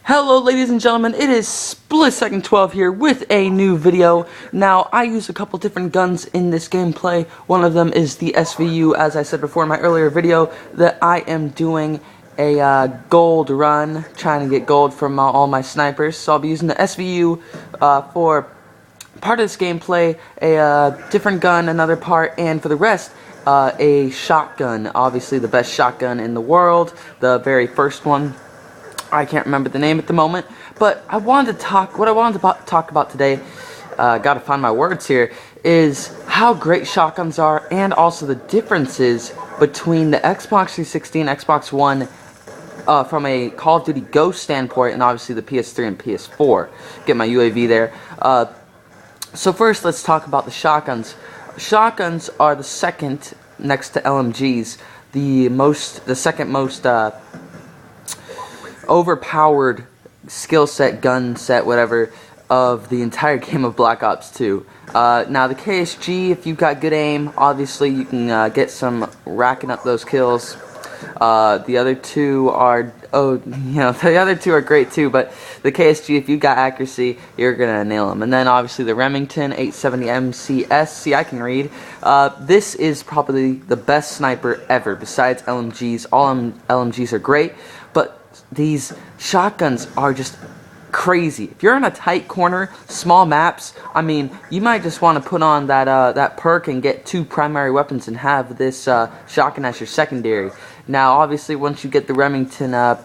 Hello ladies and gentlemen, it is SplitSecond12 here with a new video. Now, I use a couple different guns in this gameplay. One of them is the SVU, as I said before in my earlier video, that I am doing a gold run, trying to get gold from all my snipers. So I'll be using the SVU for part of this gameplay, a different gun, another part, and for the rest, a shotgun. Obviously the best shotgun in the world, the very first one. I can't remember the name at the moment, but what I wanted to talk about today, gotta find my words here, is how great shotguns are and also the differences between the Xbox 360 and Xbox One from a Call of Duty Ghost standpoint, and obviously the PS3 and PS4. Get my UAV there. So first, let's talk about the shotguns. Shotguns are the second, next to LMGs, the second most overpowered skill set, gun set, whatever, of the entire game of Black Ops 2. Now the KSG, if you've got good aim, obviously you can get some racking up those kills. The other two are, the other two are great too, but the KSG, if you've got accuracy, you're gonna nail them. And then obviously the Remington 870 MCS, see, I can read. This is probably the best sniper ever, besides LMGs. All LMGs are great, but these shotguns are just crazy. If you're in a tight corner, small maps, I mean, you might just want to put on that perk and get two primary weapons and have this shotgun as your secondary. Now, obviously, once you get the Remington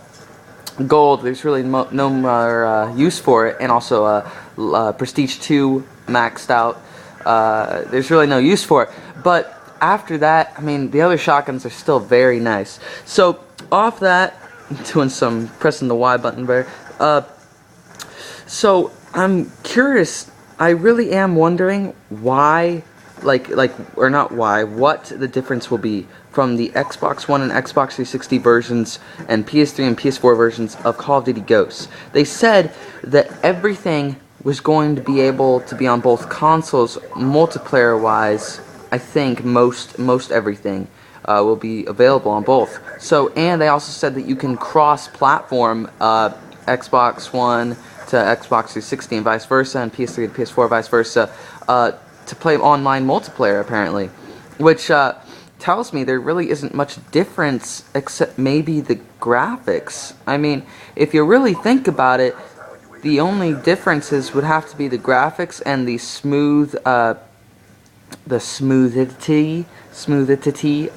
Gold, there's really no more use for it, and also Prestige 2 maxed out. There's really no use for it. But after that, I mean, the other shotguns are still very nice. So, off that, doing some pressing the Y button there. So I'm curious. I really am wondering why, what the difference will be from the Xbox One and Xbox 360 versions and PS3 and PS4 versions of Call of Duty Ghosts. They said that everything was going to be able to be on both consoles, multiplayer-wise. I think most everything will be available on both. So, and they also said that you can cross-platform Xbox One to Xbox 360 and vice versa, and PS3 to PS4 vice versa, to play online multiplayer apparently, which tells me there really isn't much difference except maybe the graphics. I mean, if you really think about it, the only differences would have to be the graphics and the smoothity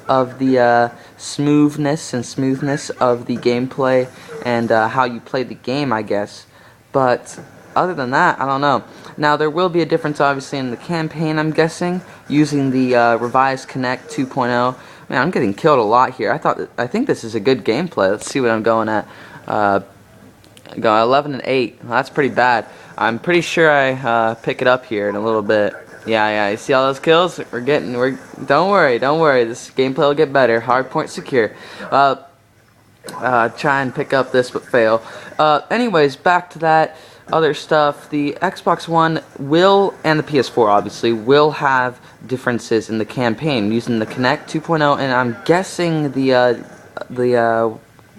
of the smoothness of the gameplay and how you play the game, I guess. But other than that, I don't know. Now there will be a difference obviously in the campaign, I'm guessing, using the revised Kinect 2.0. Man, I'm getting killed a lot here. I think this is a good gameplay. Let's see what I'm going at. Going 11 and 8. Well, that's pretty bad. I'm pretty sure I pick it up here in a little bit. Yeah, you see all those kills? Don't worry, this gameplay will get better. Hardpoint secure. Try and pick up this, but fail. Anyways, back to that other stuff. The Xbox One will, and the PS4 obviously, will have differences in the campaign using the Kinect 2.0, and I'm guessing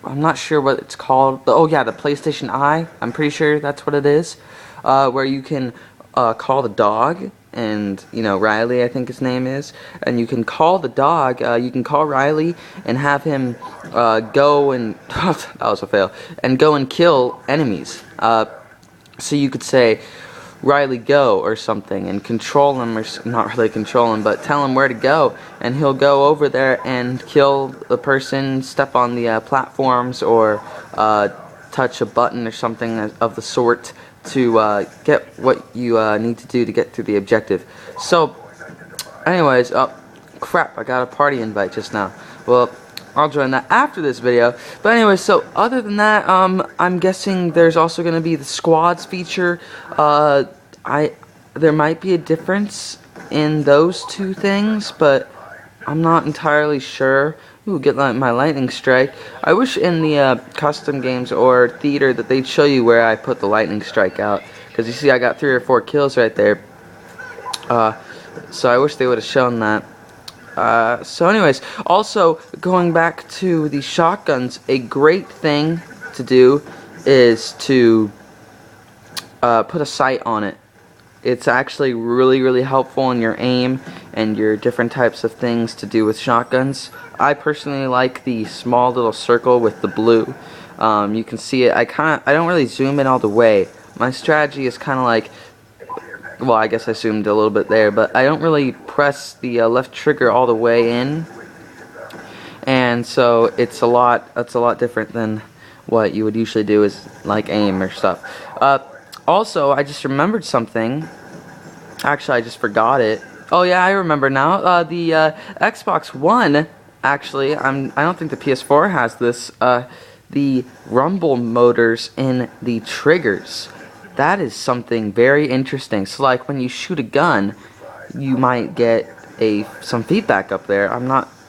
I'm not sure what it's called. The PlayStation Eye. I'm pretty sure that's what it is. Where you can call the dog. And, Riley, I think his name is, and you can call the dog, you can call Riley and have him go and, that was a fail, and go and kill enemies. So you could say, Riley, go, or something, and control him, or not really control him, but tell him where to go, and he'll go over there and kill the person, step on the platforms, or touch a button or something of the sort, to get what you need to do to get to the objective. So, anyways, crap, I got a party invite just now. Well, I'll join that after this video. But anyways, so other than that, I'm guessing there's also going to be the squads feature. There might be a difference in those two things, but I'm not entirely sure. Ooh, get my lightning strike. I wish in the custom games or theater that they'd show you where I put the lightning strike out. Because you see I got 3 or 4 kills right there. So I wish they would have shown that. So anyways, also going back to the shotguns, a great thing to do is to put a sight on it. It's actually really helpful in your aim and your different types of things to do with shotguns. I personally like the small little circle with the blue. You can see it. I don't really zoom in all the way. My strategy is kind of like, well, I guess I zoomed a little bit there, but I don't really press the left trigger all the way in, and so it's a lot different than what you would usually do is like aim or stuff. Also, I just remembered something. Actually, I just forgot it. Oh yeah, I remember now. The Xbox One, actually, I don't think the PS4 has this. The rumble motors in the triggers. That is something very interesting. So like when you shoot a gun, you might get some feedback up there.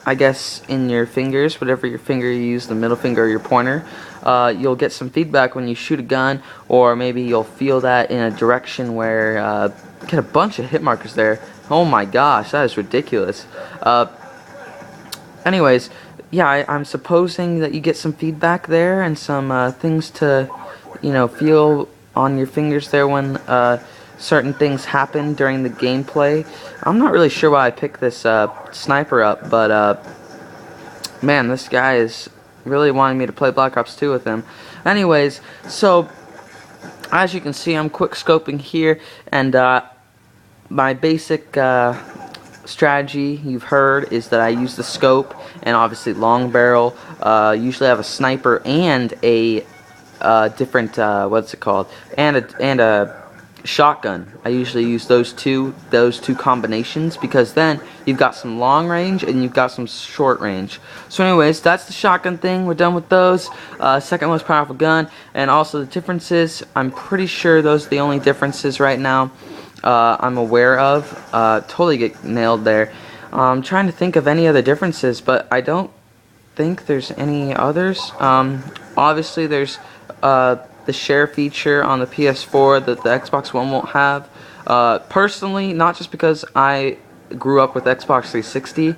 I guess in your fingers, whatever your finger you use, the middle finger or your pointer, you'll get some feedback when you shoot a gun, or maybe you'll feel that in a direction where get a bunch of hit markers there. Oh my gosh, that is ridiculous. Anyways, yeah, I'm supposing that you get some feedback there and some things to, feel on your fingers there when certain things happen during the gameplay. I'm not really sure why I picked this sniper up, but man, this guy is really wanting me to play Black Ops 2 with him. Anyways, so as you can see, I'm quick scoping here, and my basic strategy you've heard is that I use the scope and obviously long barrel. Usually I have a sniper and a different what's it called, and a shotgun. I usually use those two combinations, because then you've got some long range and you've got some short range. So anyways, that's the shotgun thing. We're done with those. Second most powerful gun, and also the differences. I'm pretty sure those are the only differences right now I'm aware of. Totally get nailed there. I'm trying to think of any other differences, but I don't think there's any others. Obviously there's the share feature on the PS4 that the Xbox One won't have. Personally, not just because I grew up with Xbox 360,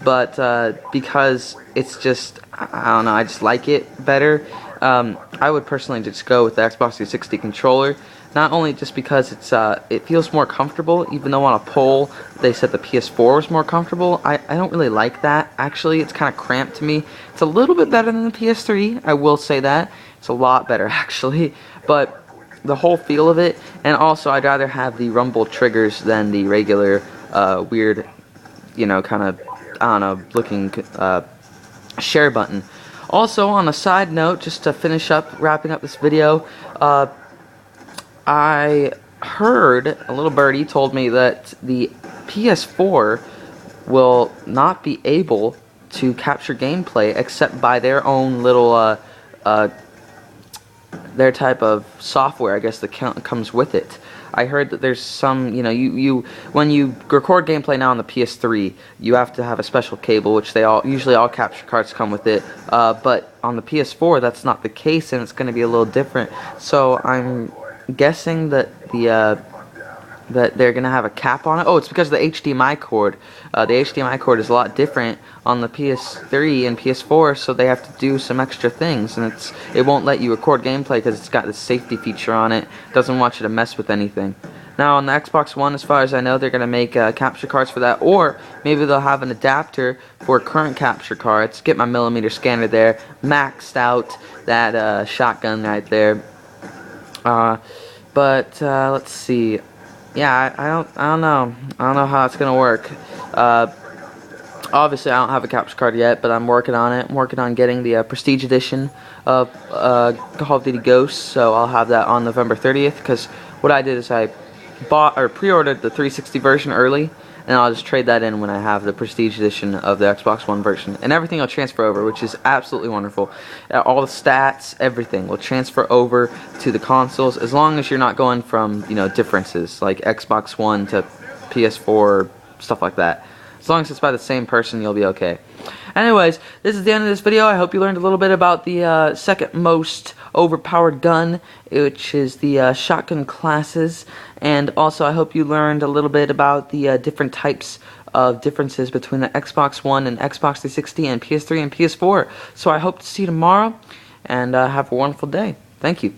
but because it's just, I don't know, I just like it better. I would personally just go with the Xbox 360 controller. Not only just because it feels more comfortable, even though on a poll they said the PS4 was more comfortable. I don't really like that. Actually, it's kind of cramped to me. It's a little bit better than the PS3, I will say that. It's a lot better, actually. But the whole feel of it, and also I'd rather have the rumble triggers than the regular weird, kind of, I don't know, looking share button. Also, on a side note, just to finish up, wrapping up this video, I heard, a little birdie told me that the PS4 will not be able to capture gameplay except by their own little, their type of software, I guess, that comes with it. I heard that there's some, when you record gameplay now on the PS3, you have to have a special cable, which usually all capture cards come with it, but on the PS4 that's not the case, and it's going to be a little different. So I'm guessing that that they're gonna have a cap on it. Oh, it's because of the HDMI cord. The HDMI cord is a lot different on the PS3 and PS4, so they have to do some extra things, and it won't let you record gameplay because it's got this safety feature on it. It doesn't want you to mess with anything. Now on the Xbox One, as far as I know, they're gonna make capture cards for that, or maybe they'll have an adapter for current capture cards. Get my millimeter scanner there, maxed out that shotgun right there. But let's see. Yeah, I don't know. I don't know how it's gonna work. Obviously, I don't have a capture card yet, but I'm working on it. I'm working on getting the Prestige Edition of Call of Duty Ghosts, so I'll have that on November 30th. Because what I did is I bought or pre-ordered the 360 version early, and I'll just trade that in when I have the Prestige Edition of the Xbox One version. And everything will transfer over, which is absolutely wonderful. All the stats, everything will transfer over to the consoles, as long as you're not going from, differences, like Xbox One to PS4, stuff like that. As long as it's by the same person, you'll be okay. Anyways, this is the end of this video. I hope you learned a little bit about the second most overpowered gun, which is the shotgun classes, and also I hope you learned a little bit about the different types of differences between the Xbox One and Xbox 360 and PS3 and PS4. So I hope to see you tomorrow, and have a wonderful day. Thank you.